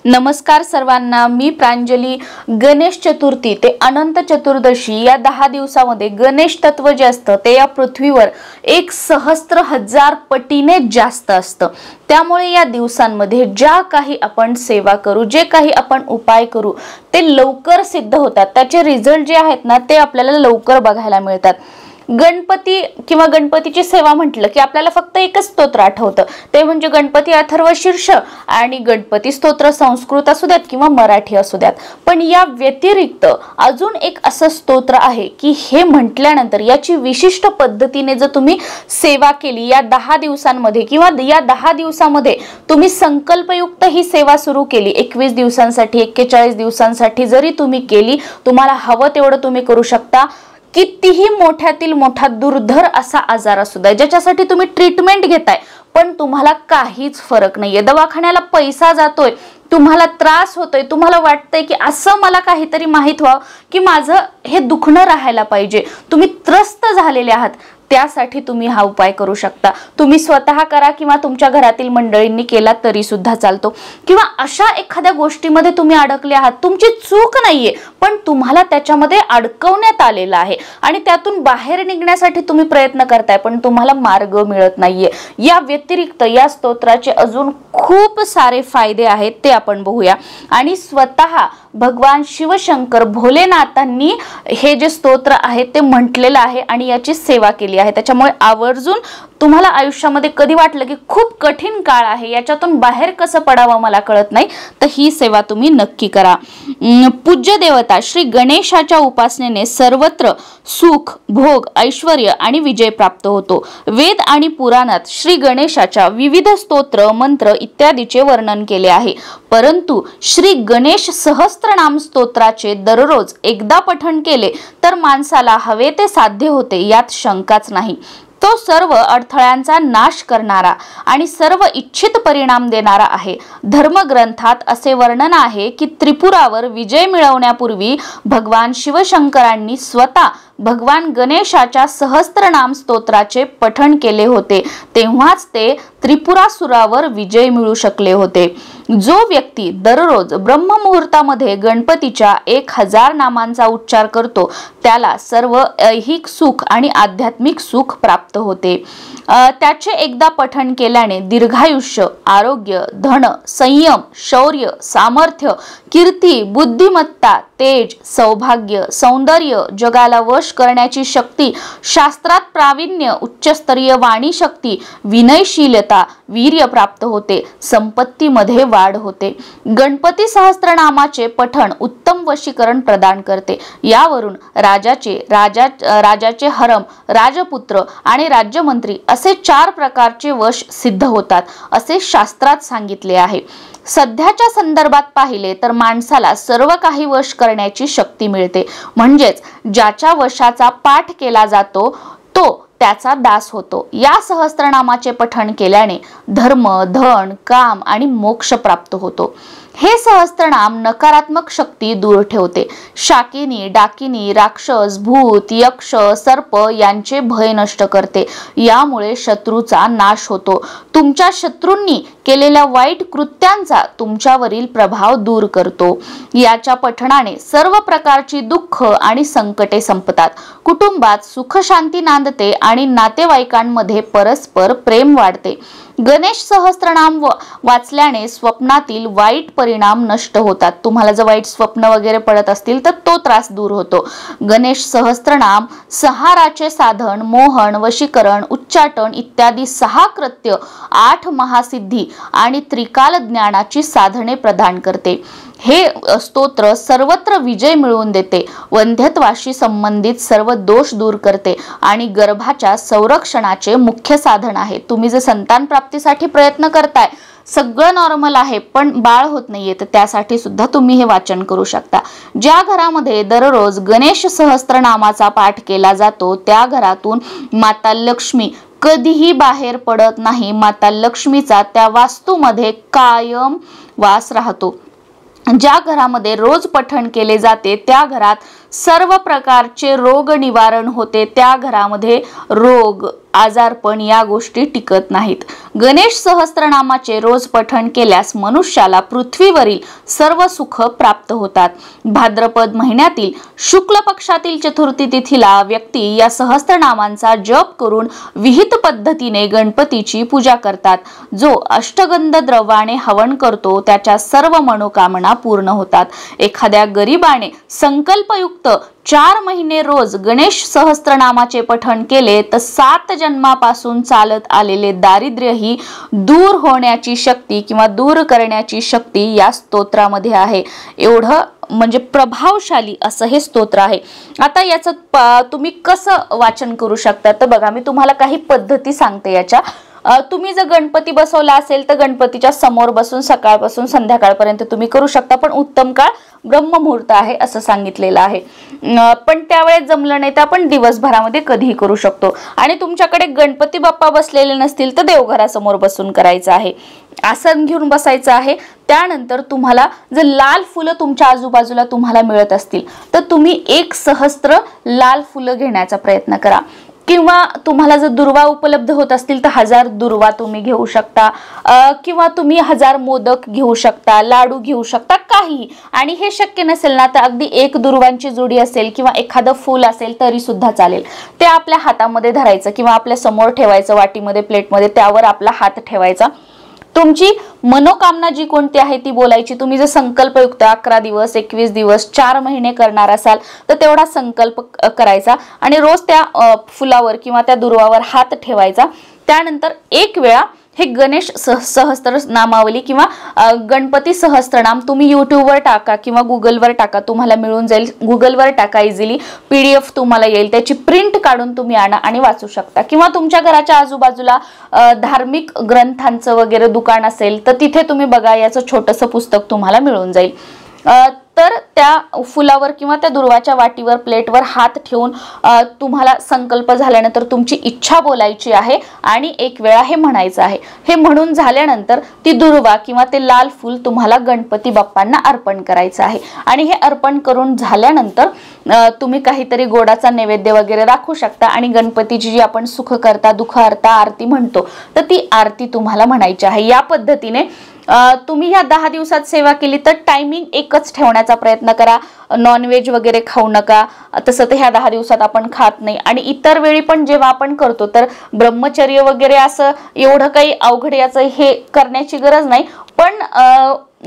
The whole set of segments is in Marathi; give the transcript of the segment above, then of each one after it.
नमस्कार सर्वांना, मी प्रांजली। गणेश चतुर्थी ते अनंत चतुर्दशी या 10 दिवसामध्ये गणेश तत्व जे असतं ते या पृथ्वीवर 1,000,000 पटीने जास्त असतं। त्यामुळे या दिवसांमध्ये ज्या काही आपण सेवा करू, जे काही आपण उपाय करू ते लवकर सिद्ध होतात। त्याचे रिझल्ट जे आहेत ना ते आपल्याला लवकर बघायला मिळतात। गणपती किंवा गणपतीची सेवा म्हटलं की आपल्याला फक्त एकच स्तोत्र आठवतं, ते म्हणजे गणपती अथर्व शीर्ष आणि गणपती स्तोत्र संस्कृत असू द्यात किंवा मराठी असू द्यात। पण या व्यतिरिक्त अजून एक असं स्तोत्र आहे की हे म्हटल्यानंतर याची विशिष्ट पद्धतीने जर तुम्ही सेवा केली या 10 दिवसांमध्ये किंवा या 10 दिवसामध्ये तुम्ही संकल्पयुक्त ही सेवा सुरू केली, 21 दिवसांसाठी 41 दिवसांसाठी जरी तुम्ही केली, तुम्हाला हवं तेवढं तुम्ही करू शकता। कितीही मोठ्यातील मोठा दुर्धर असा आजार असू द्या, ज्याच्यासाठी तुम्ही ट्रीटमेंट घेताय पण तुम्हाला काहीच फरक नाहीये, दवाखान्याला पैसा जातोय, तुम्हाला त्रास होतोय, तुम्हाला वाटतंय की असं मला काहीतरी माहित व्हावं की माझं हे दुखणं राहायला पाहिजे, तुम्ही त्रस्त झालेले आहात, त्यासाठी तुम्ही हा उपाय करू शकता। तुम्ही स्वतः करा किंवा तुमच्या घरातील मंडळींनी केला तरी सुद्धा चालतो। किंवा अशा एखाद्या गोष्टीमध्ये तुम्ही अडकले आहात, तुमची चूक नाहीये पण तुम्हाला त्याच्यामध्ये अडकवण्यात आलेलं आहे आणि त्यातून बाहेर निघण्यासाठी तुम्ही प्रयत्न करताय पण तुम्हाला मार्ग मिळत नाहीये। या व्यतिरिक्त या स्तोत्राचे अजून खूप सारे फायदे आहेत, ते आपण बघूया। आणि स्वतः भगवान शिवशंकर भोलेनाथांनी हे जे स्तोत्र आहे ते म्हटलेलं आहे आणि याची सेवा केली आहे। त्याच्यामुळे आवर्जून तुम्हाला आयुष्यामध्ये कधी वाटलं की खूप कठीण काळ आहे, याच्यातून बाहेर कसं पडावं मला कळत नाही, तर ही सेवा तुम्ही नक्की करा। पूज्य देवता श्री गणेशाच्या उपासनेने सर्वत्र सुख, भोग, ऐश्वर्य आणि विजय प्राप्त होतो। वेद आणि पुराणात श्री गणेशाच्या विविध स्तोत्र, मंत्र इत्यादीचे वर्णन केले आहे, परंतु श्री गणेश सहस्त्रनाम स्तोत्राचे दररोज एकदा पठण केले तर माणसाला हवे ते साध्य होते, यात शंकाच नाही। तो सर्व अडथळ्यांचा नाश करणारा आणि सर्व इच्छित परिणाम देणारा आहे। धर्मग्रंथात असे वर्णन आहे की त्रिपुरावर विजय मिळवण्यापूर्वी भगवान शिवशंकरांनी स्वतः भगवान गणेशाच्या सहस्त्रनाम स्तोत्राचे पठण केले होते, तेव्हाच ते त्रिपुरासुरावर विजय मिळू शकले होते। जो व्यक्ती दररोज ब्रह्ममुहूर्तामध्ये गणपतीच्या 1000 नामांचा उच्चार करतो त्याला सर्व ऐहिक सुख आणि आध्यात्मिक सुख प्राप्त होते। त्याचे एकदा पठण केल्याने दीर्घायुष्य, आरोग्य, धन, संयम, शौर्य, सामर्थ्य, कीर्ती, बुद्धिमत्ता, तेज, सौभाग्य, सौंदर्य, जगाला वश करण्याची शक्ती, शास्त्रात प्रावीण्य, उच्चस्तरीय वाणी शक्ती, विनयशीलता, वीर्य प्राप्त होते, संपत्तीमध्ये वाढ होते। गणपती पठण उत्तम वशीकरण प्रदान करते। यावरून राजाचे हरम, राजपुत्र आणि राज्यमंत्री असे 4 प्रकारचे वश सिद्ध होतात, असे शास्त्रात सांगितले आहे। सध्याच्या संदर्भात पाहिले तर माणसाला सर्व काही वश करण्याची शक्ती मिळते, म्हणजेच ज्याच्या वशाचा पाठ केला जातो तो त्याचा दास होतो। या सहस्त्रनामाचे पठण केल्याने धर्म, धन, काम आणि मोक्ष प्राप्त होतो। हे सहस्त्रनाम नकारात्मक शक्ती दूर ठेवते। शाकिनी, डाकिनी, राक्षस, भूत, यक्ष, सर्प यांचे भय नष्ट करते। यामुळे शत्रूचा नाश होतो। तुमच्या शत्रूंनी केलेल्या वाईट कृत्यांचा तुमच्यावरील प्रभाव दूर करतो। याच्या पठणाने सर्व प्रकारची दुःख आणि संकटे संपतात, कुटुंबात सुख शांती नांदते आणि नातेवाईकांमध्ये परस्पर प्रेम वाढते। गणेश सहस्त्रनाम वाचल्याने स्वप्नातील वाईट परिणाम नष्ट होतात। तुम्हाला जर वाईट स्वप्न वगैरे पडत असतील तर तो त्रास दूर होतो। गणेश सहस्त्रनाम संहाराचे साधन, मोहन, वशीकरण, उच्चाटन इत्यादी 6 कृत्य, 8 महासिद्धी आणि त्रिकाल ज्ञानाची साधने प्रदान करते। हे स्तोत्र सर्वत्र विजय मिळवून देते, वंध्यत्वाशी संबंधित सर्व दोष दूर करते आणि गर्भाच्या संरक्षणाचे मुख्य साधन आहे। तुम्ही जर संतान प्राप्तीसाठी प्रयत्न करताय, सगळं नॉर्मल आहे पण बाळ होत नाहीये, तर त्यासाठी सुद्धा तुम्ही हे वाचन करू शकता। ज्या घरामध्ये दररोज गणेश सहस्त्रनामाचा पाठ केला जातो त्या घरातून माता लक्ष्मी कधीही बाहेर पडत नाही। माता लक्ष्मीचा त्या वास्तूमध्ये कायम वास राहतो। ज्या घरामध्ये रोज पठण केले जाते त्या घरात सर्व प्रकारचे रोग निवारण होते, त्या घरामध्ये रोग आजारपण या गोष्टी टिकत नाहीत। गणेश सहस्त्रनामाचे रोज पठण केल्यास मनुष्याला पृथ्वीवरील सर्व सुख प्राप्त होतात। भाद्रपद महिन्यातील शुक्ल पक्षातील चतुर्थी तिथीला व्यक्ती या सहस्त्रनामांचा जप करून विहित पद्धतीने गणपतीची पूजा करतात। जो अष्टगंध द्रव्याने हवन करतो त्याच्या सर्व मनोकामना पूर्ण होतात। एखाद्या गरीबाने संकल्पयुक्त 4 महिने रोज गणेश सहस्त्रनामाचे पठण केले तर 7 जन्मापासून चालत आलेले दारिद्र्य ही दूर होण्याची शक्ती किंवा दूर करण्याची शक्ती या स्तोत्रामध्ये आहे। एवढं म्हणजे प्रभावशाली असं हे स्तोत्र आहे। आता याचं तुम्ही कसं वाचन करू शकता तर बघा, मी तुम्हाला काही पद्धती सांगते याच्या। तुम्ही जर गणपती बसवला असेल तर गणपतीच्या समोर बसून सकाळपासून संध्याकाळपर्यंत तुम्ही करू शकता, पण उत्तम काळ ब्रह्ममुहूर्त आहे असं सांगितलेलं आहे। पण त्यावेळेस जमलं नाही तर आपण दिवसभरामध्ये कधीही करू शकतो। आणि तुमच्याकडे गणपती बाप्पा बसलेले नसतील तर देवघरासमोर बसून करायचं आहे, आसन घेऊन बसायचं आहे। त्यानंतर तुम्हाला जर लाल फुलं तुमच्या आजूबाजूला तुम्हाला मिळत असतील तर तुम्ही 1 सहस्त्र लाल फुलं घेण्याचा प्रयत्न करा, किंवा तुम्हाला जर दुर्वा उपलब्ध होत असतील तर 1000 दुर्वा तुम्ही घेऊ शकता, किंवा तुम्ही 1000 मोदक घेऊ शकता, लाडू घेऊ शकता, काही। आणि हे शक्य नसेल ना तर अगदी 1 दुर्वांची जोडी असेल किंवा एखादं फूल असेल तरी सुद्धा चालेल। ते आपल्या हातामध्ये धरायचं किंवा आपल्या समोर ठेवायचं, वाटीमध्ये प्लेटमध्ये, त्यावर आपला हात ठेवायचा। तुमची मनोकामना जी कोणती आहे ती बोलायची। तुम्ही जर संकल्पयुक्त 11 दिवस 21 दिवस 4 महिने करणार असाल तर तेवढा संकल्प करायचा आणि रोज त्या फुलावर किंवा त्या दुर्वावर हात ठेवायचा। त्यानंतर 1 वेळा हे गणेश सहस्त्रनामावली किंवा गणपती सहस्त्रनाम तुम्ही यूट्यूबवर टाका किंवा गुगलवर टाका, तुम्हाला मिळून जाईल। गुगलवर टाका, इझिली PDF तुम्हाला येईल, त्याची प्रिंट काढून तुम्ही आणा आणि वाचू शकता। किंवा तुमच्या घराच्या आजूबाजूला धार्मिक ग्रंथांचं वगैरे दुकान असेल तर तिथे तुम्ही बघा, याचं छोटंसं पुस्तक तुम्हाला मिळून जाईल। तर त्या फुलावर किंवा त्या दुर्वाच्या वाटीवर प्लेटवर हात ठेवून तुम्हाला संकल्प झाल्यानंतर तुमची इच्छा बोलायची आहे आणि 1 वेळा हे म्हणायचं आहे। हे म्हणून झाल्यानंतर ती दुर्वा किंवा ते लाल फूल तुम्हाला गणपती बाप्पांना अर्पण करायचं आहे। आणि हे अर्पण करून झाल्यानंतर तुम्ही काहीतरी गोडाचा नैवेद्य वगैरे राखू शकता आणि गणपतीची जी आपण सुख करता दुःख हरता आरती म्हणतो तर ती आरती तुम्हाला म्हणायची आहे। या पद्धतीने तुम्ही या 10 दिवसात सेवा केली तर टायमिंग एकच ठेवण्याचा प्रयत्न करा। नॉनव्हेज वगैरे खाऊ नका, तसं तर ह्या 10 दिवसात आपण खात नाही। आणि इतर वेळी पण जेव्हा आपण करतो तर ब्रह्मचर्य वगैरे असं एवढं काही अवघड याचं हे करण्याची गरज नाही, पण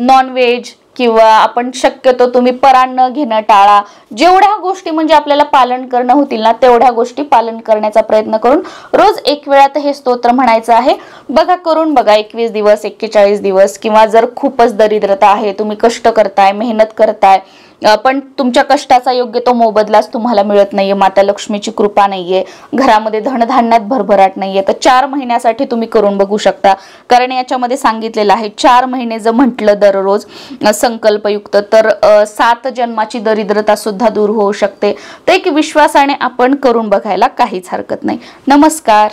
नॉनव्हेज किंवा आपण शक्यतो तुम्ही परान्न घेणं टाळा। जेवढ्या गोष्टी म्हणजे आपल्याला पालन करणं होतील ना तेवढ्या गोष्टी पालन करण्याचा प्रयत्न करून रोज 1 वेळा तर हे स्तोत्र म्हणायचं आहे। बघा, करून बघा 21 दिवस 41 दिवस, किंवा जर खूपच दरिद्रता आहे, तुम्ही कष्ट करताय, मेहनत करताय, पण तुमच्या कष्टाचा योग्य तो मोबदलाच तुम्हाला मिळत नाहीये, माता लक्ष्मीची कृपा नाहीये, घरामध्ये धनधान्यात भरभराट नाहीये, तर 4 महिन्यासाठी तुम्ही करून बघू शकता। कारण याच्यामध्ये सांगितलेलं आहे 4 महिने जर म्हटलं दररोज संकल्पयुक्त तर 7 जन्माची दरिद्रता सुद्धा दूर होऊ शकते। तर एक विश्वासाने आपण करून बघायला काहीच हरकत नाही। नमस्कार।